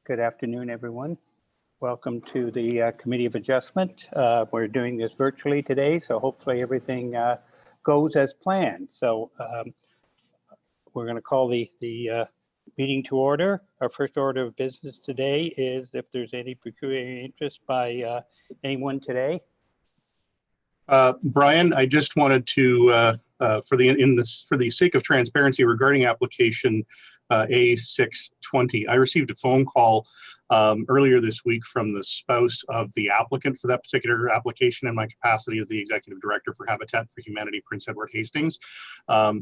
Good afternoon, everyone. Welcome to the Committee of Adjustment. We're doing this virtually today, so hopefully everything goes as planned. So we're going to call the meeting to order. Our first order of business today is if there's any peculiar interest by anyone today. Brian, I just wanted to, for the sake of transparency regarding application A620, I received a phone call earlier this week from the spouse of the applicant for that particular application in my capacity as the executive director for Habitat for Humanity Prince Edward Hastings,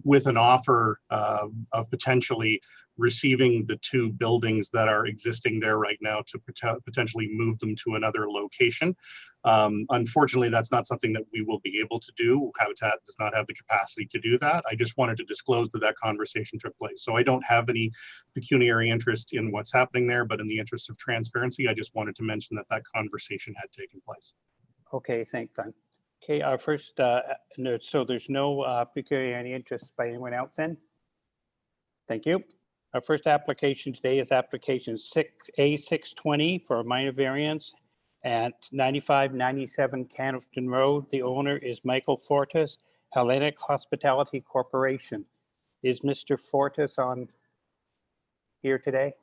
with an offer of potentially receiving the two buildings that are existing there right now to potentially move them to another location. Unfortunately, that's not something that we will be able to do. Habitat does not have the capacity to do that. I just wanted to disclose that that conversation took place. So I don't have any pecuniary interest in what's happening there, but in the interest of transparency, I just wanted to mention that that conversation had taken place. Okay, thanks, Don. Okay, our first, so there's no pecuniary interest by anyone else then? Thank you. Our first application today is application A620 for a minor variance at 9597 Canofton Road. The owner is Michael Fortis, Hellenic Hospitality Corporation. Is Mr. Fortis on here today?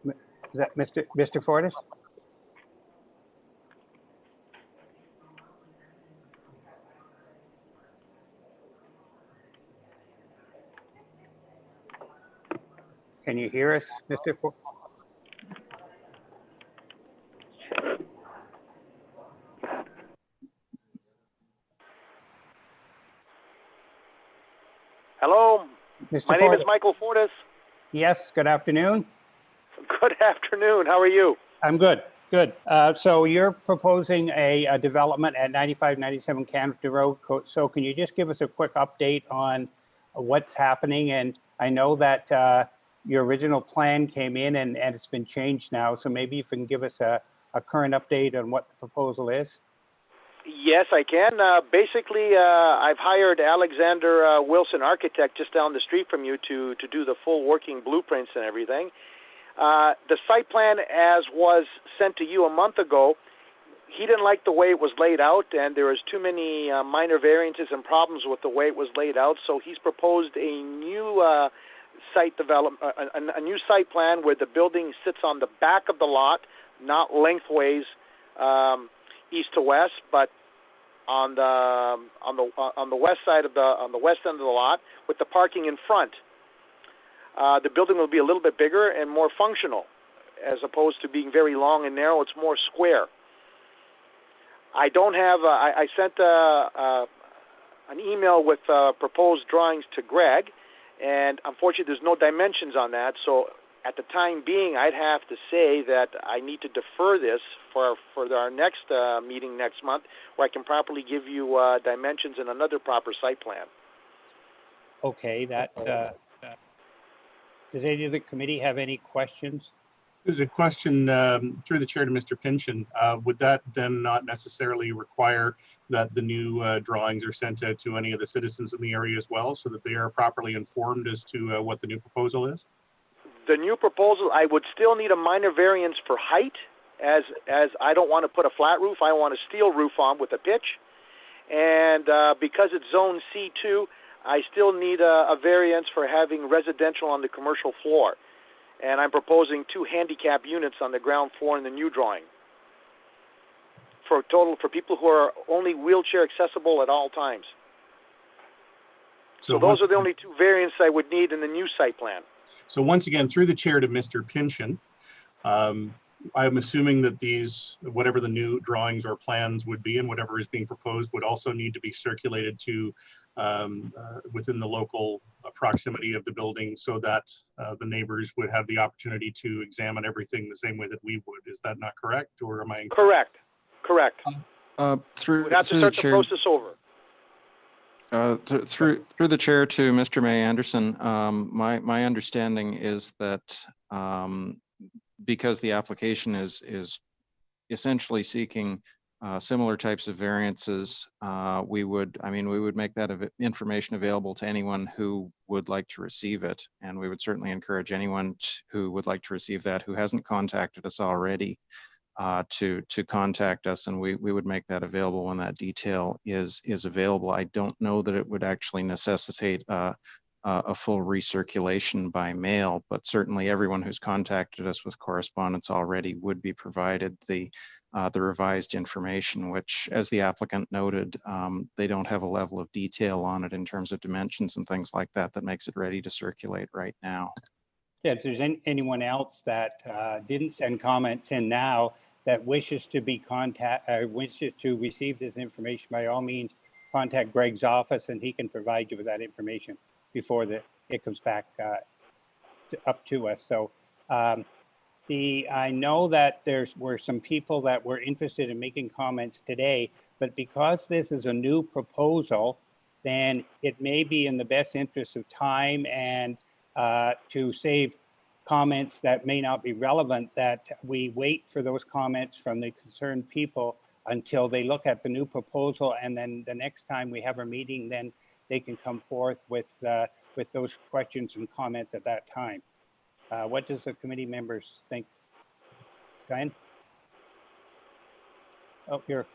Is that Mr. Fortis? Can you hear us, Mr. Fortis? Hello, Mr. my name is Michael Fortis. Yes, good afternoon. Good afternoon, how are you? I'm good, good. So you're proposing a development at 9597 Canofton Road. So can you just give us a quick update on what's happening? And I know that your original plan came in and it's been changed now. So maybe you can give us a current update on what the proposal is. Yes, I can. Basically, I've hired Alexander Wilson Architect just down the street from you to do the full working blueprints and everything. The site plan as was sent to you a month ago, he didn't like the way it was laid out, and there was too many minor variances and problems with the way it was laid out. So he's proposed a new site development, a new site plan where the building sits on the back of the lot, not lengthways east to west, but on the west side of the west end of the lot with the parking in front. The building will be a little bit bigger and more functional, as opposed to being very long and narrow. It's more square. I don't have. I sent an email with proposed drawings to Greg, and unfortunately, there's no dimensions on that. So, at the time being, I'd have to say that I need to defer this for our next meeting next month, where I can properly give you dimensions and another proper site plan. Okay, does any of the committee have any questions? There's a question through the chair to Mr. Pynchon. Would that then not necessarily require that the new drawings are sent out to any of the citizens in the area as well, so that they are properly informed as to what the new proposal is? The new proposal, I would still need a minor variance for height, as I don't want to put a flat roof. I want a steel roof on with a pitch. And because it's zone C2, I still need a variance for having residential on the commercial floor. And I'm proposing 2 handicap units on the ground floor in the new drawing for people who are only wheelchair accessible at all times. So those are the only 2 variants I would need in the new site plan. So once again, through the chair to Mr. Pynchon, I'm assuming that these, whatever the new drawings or plans would be and whatever is being proposed would also need to be circulated to within the local proximity of the building, so that the neighbors would have the opportunity to examine everything the same way that we would. Is that not correct, or am I incorrect? Correct. Through we'd have to start the process over. Through the chair to Mr. May Anderson, my understanding is that because the application is essentially seeking similar types of variances, we would make that information available to anyone who would like to receive it. And we would certainly encourage anyone who would like to receive that, who hasn't contacted us already, to contact us, and we would make that available when that detail is available. I don't know that it would actually necessitate a full recirculation by mail, but certainly everyone who's contacted us with correspondence already would be provided the revised information, which, as the applicant noted, they don't have a level of detail on it in terms of dimensions and things like that that makes it ready to circulate right now. Yeah, if there's anyone else that didn't send comments in now that wishes to wishes to receive this information, by all means, contact Greg's office and he can provide you with that information before it comes back up to us. So I know that were some people that were interested in making comments today, but because this is a new proposal, then it may be in the best interest of time and to save comments that may not be relevant, that we wait for those comments from the concerned people until they look at the new proposal, and then the next time we have a meeting, then they can come forth with those questions and comments at that time. What does the committee members think? Glenn? Oh, here.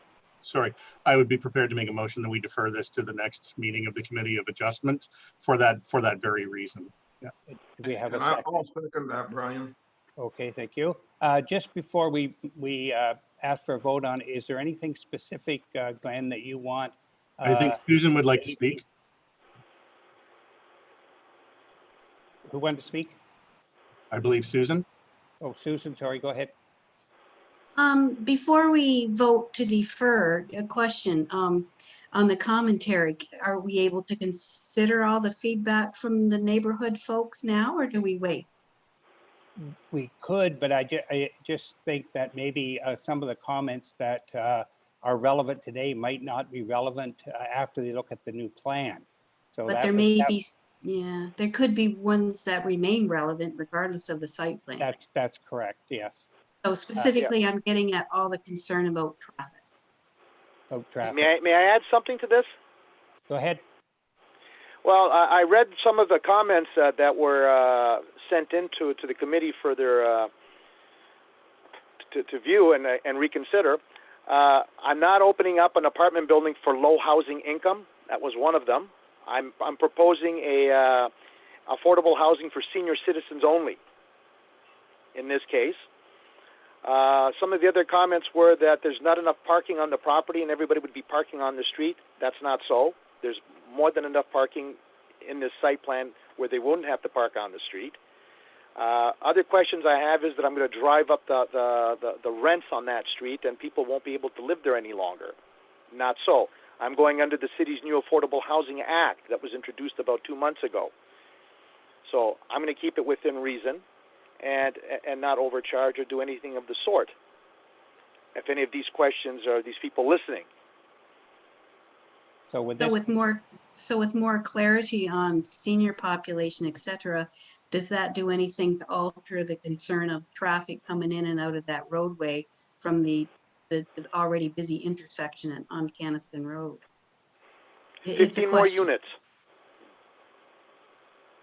Sorry, I would be prepared to make a motion that we defer this to the next meeting of the Committee of Adjustment for that very reason. Yeah. Do we have a And second? I'll second that, Brian. Okay, thank you. Just before we ask for a vote on, is there anything specific, Glenn, that you want? I think Susan would like to speak. Who wanted to speak? I believe Susan. Oh, Susan, sorry, go ahead. Before we vote to defer, a question on the commentary. Are we able to consider all the feedback from the neighborhood folks now, or do we wait? We could, but I just think that maybe some of the comments that are relevant today might not be relevant after they look at the new plan. So But there may be, yeah, there could be ones that remain relevant regardless of the site plan. That's correct, yes. So specifically, I'm getting at all the concern about traffic. Oh, traffic. May I add something to this? Go ahead. Well, I read some of the comments that were sent into the committee for their to view and reconsider. I'm not opening up an apartment building for low housing income. That was one of them. I'm proposing a affordable housing for senior citizens only. In this case, some of the other comments were that there's not enough parking on the property and everybody would be parking on the street. That's not so. There's more than enough parking in this site plan where they wouldn't have to park on the street. Other questions I have is that I'm going to drive up the rents on that street and people won't be able to live there any longer. Not so. I'm going under the city's new Affordable Housing Act that was introduced about 2 months ago. So I'm going to keep it within reason and not overcharge or do anything of the sort. If any of these questions are these people listening. So with more clarity on senior population, et cetera, does that do anything to alter the concern of traffic coming in and out of that roadway from the already busy intersection on Canaston Road? 15 more units.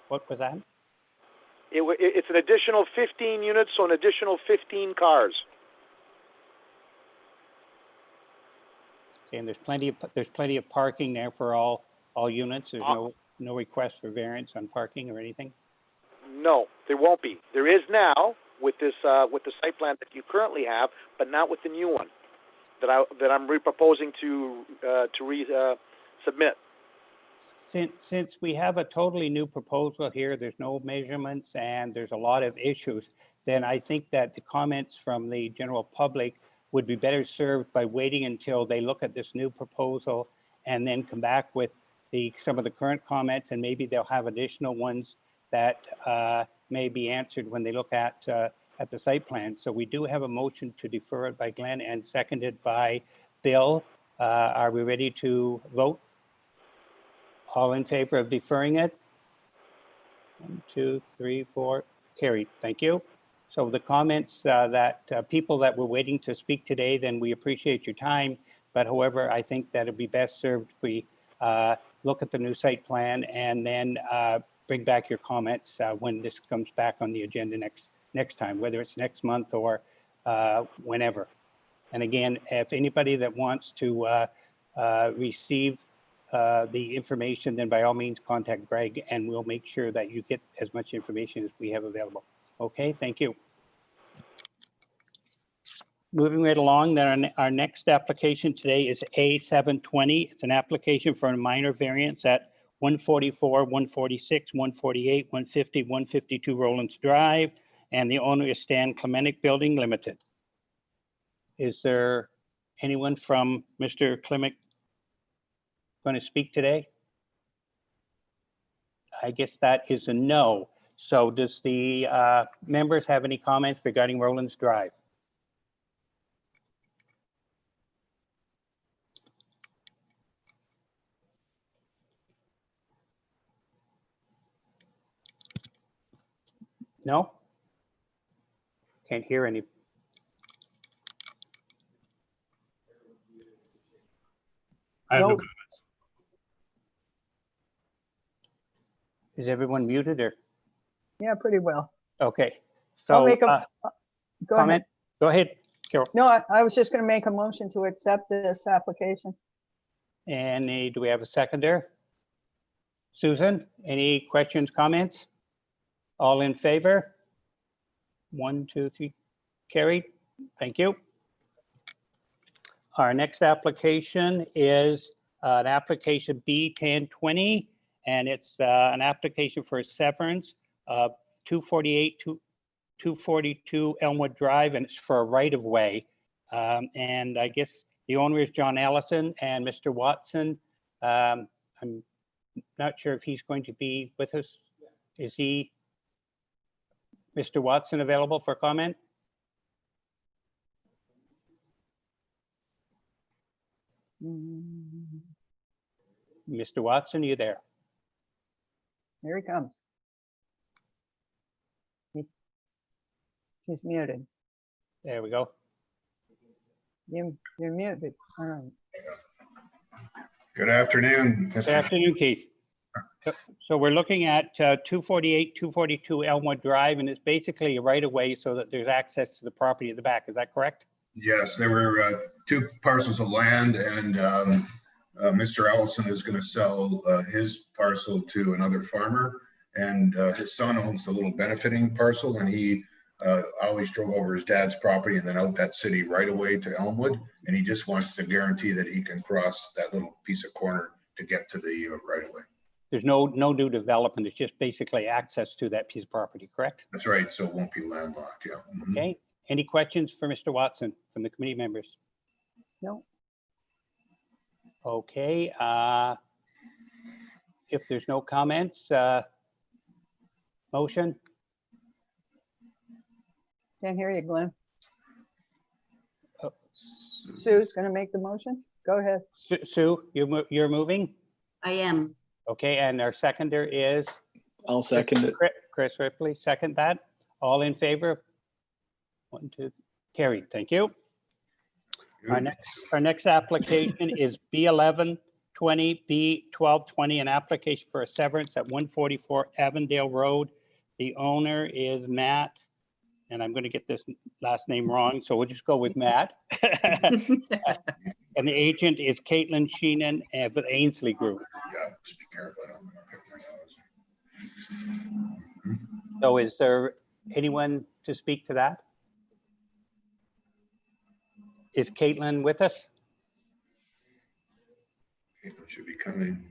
What was that? It's an additional 15 units, so an additional 15 cars. And there's plenty of parking there for all units. There's no request for variance on parking or anything. No, there won't be. There is now with the site plan that you currently have, but not with the new one that I'm proposing to submit. Since we have a totally new proposal here, there's no measurements and there's a lot of issues, then I think that the comments from the general public would be better served by waiting until they look at this new proposal and then come back with some of the current comments, and maybe they'll have additional ones that may be answered when they look at the site plan. So we do have a motion to defer it by Glenn and seconded by Bill. Are we ready to vote? All in favor of deferring it? 1, 2, 3, 4. Carried. Thank you. So the comments that people that were waiting to speak today, then we appreciate your time. But however, I think that it'd be best served if we look at the new site plan and then bring back your comments when this comes back on the agenda next time, whether it's next month or whenever. And again, if anybody that wants to receive the information, then by all means contact Greg and we'll make sure that you get as much information as we have available. Okay, thank you. Moving right along, then our next application today is A720. It's an application for a minor variance at 144, 146, 148, 150, 152 Rollins Drive, and the owner is Stan Clemenic Building Limited. Is there anyone from Mr. Clemenic going to speak today? I guess that is a no. So does the members have any comments regarding Rollins Drive? No? Can't hear any. I have no Nope. comments. Is everyone muted or? Yeah, pretty well. Okay. I'll So make a, go comment. ahead. Go ahead, Carol. No, I was just going to make a motion to accept this application. And do we have a seconder? Susan, any questions, comments? All in favor? 1, 2, 3, carried. Thank you. Our next application is an application B1020, and it's an application for a severance of 248 to 242 Elmwood Drive, and it's for a right-of-way. And I guess the owner is John Allison and Mr. Watson. I'm not sure if he's going to be with us. Is he, Mr. Watson, available for comment? Mr. Watson, you there? Here he comes. He's muted. There we go. You're muted. All right. Good afternoon. Good afternoon, Keith. So we're looking at 248, 242 Elmwood Drive, and it's basically a right-of-way so that there's access to the property at the back. Is that correct? Yes, there were two parcels of land, and Mr. Allison is going to sell his parcel to another farmer, and his son owns the little benefiting parcel, and he always drove over his dad's property and then out that city right away to Elmwood, and he just wants to guarantee that he can cross that little piece of corner to get to the right away. There's no new development. It's just basically access to that piece of property, correct? That's right. So it won't be landlocked. Yeah. Mhm. Okay. Any questions for Mr. Watson from the committee members? No, Okay. If there's no comments, motion? can't hear you, Glenn. Oh. Sue's going to make the motion. Go ahead. Sue, you're moving? I am. Okay, and our seconder is? I'll second it. Chris Ripley, second that. All in favor? 1, 2, carried. Thank you. Our next application is B1120, B1220, an application for a severance at 144 Avondale Road. The owner is Matt, and I'm going to get this last name wrong, so we'll just go with Matt. And the agent is Caitlin Sheenan with Ainsley Group. Yeah, just be careful. I don't know. So is there anyone to speak to that? Is Caitlin with us? Caitlin should be coming.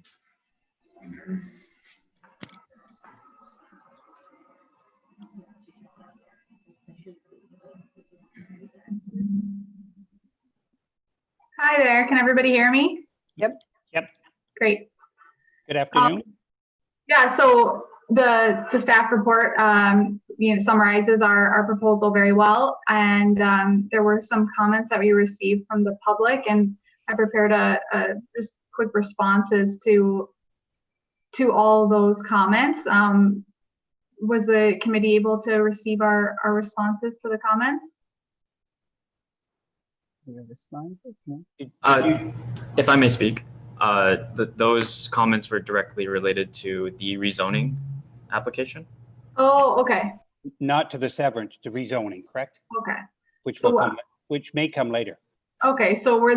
Hi there. Can everybody hear me? Yep. Yep. Great. Good afternoon. Yeah, so the staff report summarizes our proposal very well, and there were some comments that we received from the public, and I prepared a just quick responses to all those comments. was the committee able to receive our responses to the comments? Your responses? No? If I may speak, those comments were directly related to the rezoning application. Oh, okay, Not to the severance, to rezoning, correct? okay. Which So will what- come, which may come later. Okay, so were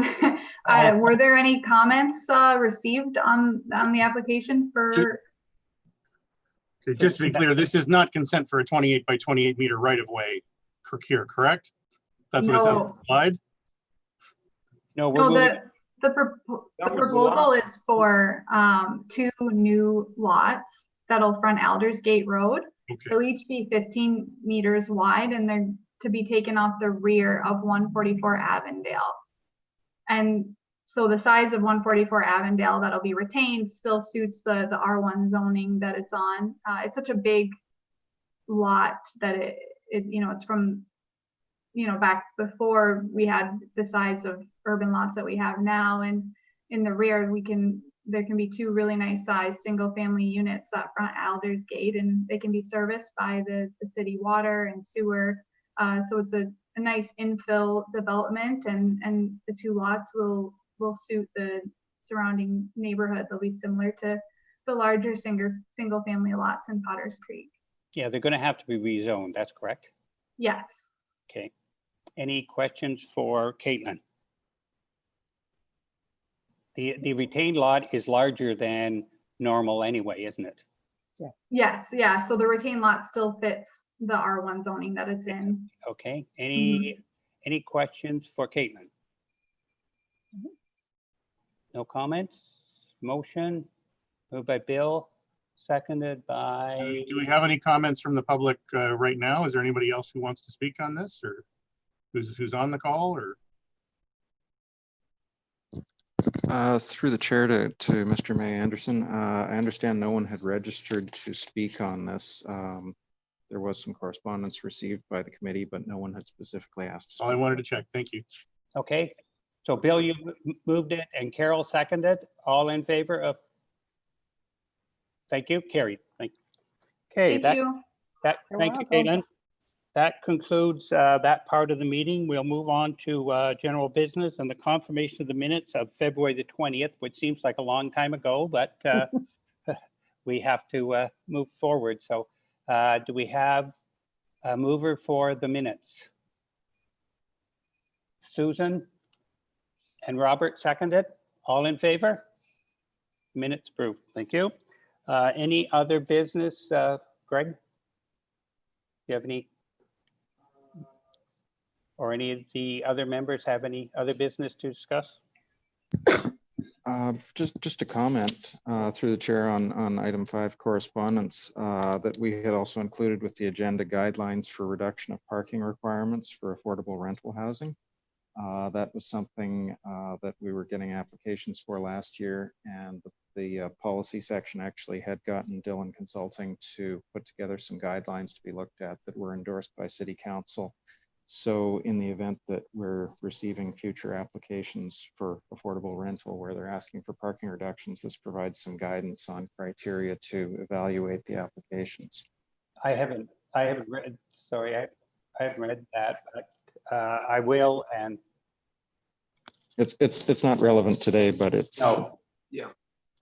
there any comments received on the application for? Okay, just to be clear, this is not consent for a 28 by 28 meter right of way here, correct? That's what it says on No. the slide. No, we're No, moving. the proposal is for 2 new lots that'll front Aldersgate Road. Okay. They'll each be 15 meters wide, and they're to be taken off the rear of 144 Avondale. And so the size of 144 Avondale that'll be retained still suits the R1 zoning that it's on. It's such a big lot that it it's from, back before we had the size of urban lots that we have now. And in the rear, there can be 2 really nice sized single family units that front Aldersgate, and they can be serviced by the city water and sewer. So it's a nice infill development, and the 2 lots will suit the surrounding neighborhood. They'll be similar to the larger single family lots in Potters Creek. Yeah, they're going to have to be rezoned. That's correct. Yes. Okay. Any questions for Caitlin? The retained lot is larger than normal anyway, isn't it? Yes. Yeah. So the retained lot still fits the R1 zoning that it's in. Okay. Any questions for Caitlin? No comments? Motion moved by Bill, seconded by. Do we have any comments from the public right now? Is there anybody else who wants to speak on this, or who's on the call, or? Through the chair to Mr. May Anderson, I understand no one had registered to speak on this. There was some correspondence received by the committee, but no one had specifically asked to speak. All I wanted to check. Thank you. Okay. So Bill, you moved it and Carol seconded. All in favor of? Thank you. Carried. Thank you. Okay. Thank you. Thank you, welcome. Caitlin. That concludes that part of the meeting. We'll move on to general business and the confirmation of the minutes of February the 20th, which seems like a long time ago, but we have to move forward. So do we have a mover for the minutes? Susan and Robert seconded. All in favor? Minutes approved. Thank you. Any other business, Greg? Do you have any? Or any of the other members have any other business to discuss? Just a comment through the chair on item 5 correspondence that we had also included with the agenda guidelines for reduction of parking requirements for affordable rental housing. That was something that we were getting applications for last year, and the policy section actually had gotten Dillon Consulting to put together some guidelines to be looked at that were endorsed by City Council. So in the event that we're receiving future applications for affordable rental where they're asking for parking reductions, this provides some guidance on criteria to evaluate the applications. I haven't read, sorry, I haven't read that, but I will. And it's not relevant today, but it's of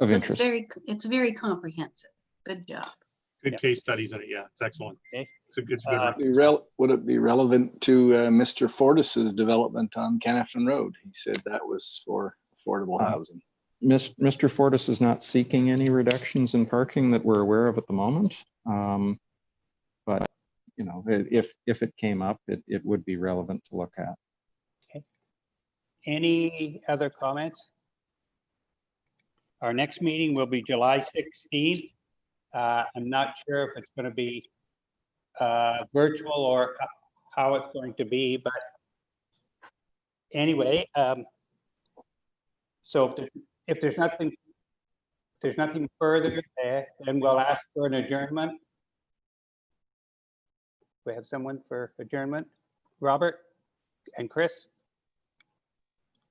interest. It's very comprehensive. Good job. Good Yep. case studies in it. Yeah, it's excellent. Okay. It's a good. Would it be relevant to Mr. Fortis's development on Kennefton Road? He said that was for affordable housing. Mr. Fortis is not seeking any reductions in parking that we're aware of at the moment. But if it came up, it would be relevant to look at. okay. Any other comments? Our next meeting will be July 16th. I'm not sure if it's going to be virtual or how it's going to be, but anyway, so if there's nothing further, then we'll ask for an adjournment. We have someone for adjournment, Robert and Chris.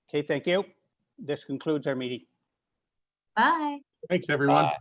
Okay, thank you. This concludes our meeting. Bye. Thanks, everyone. Bye.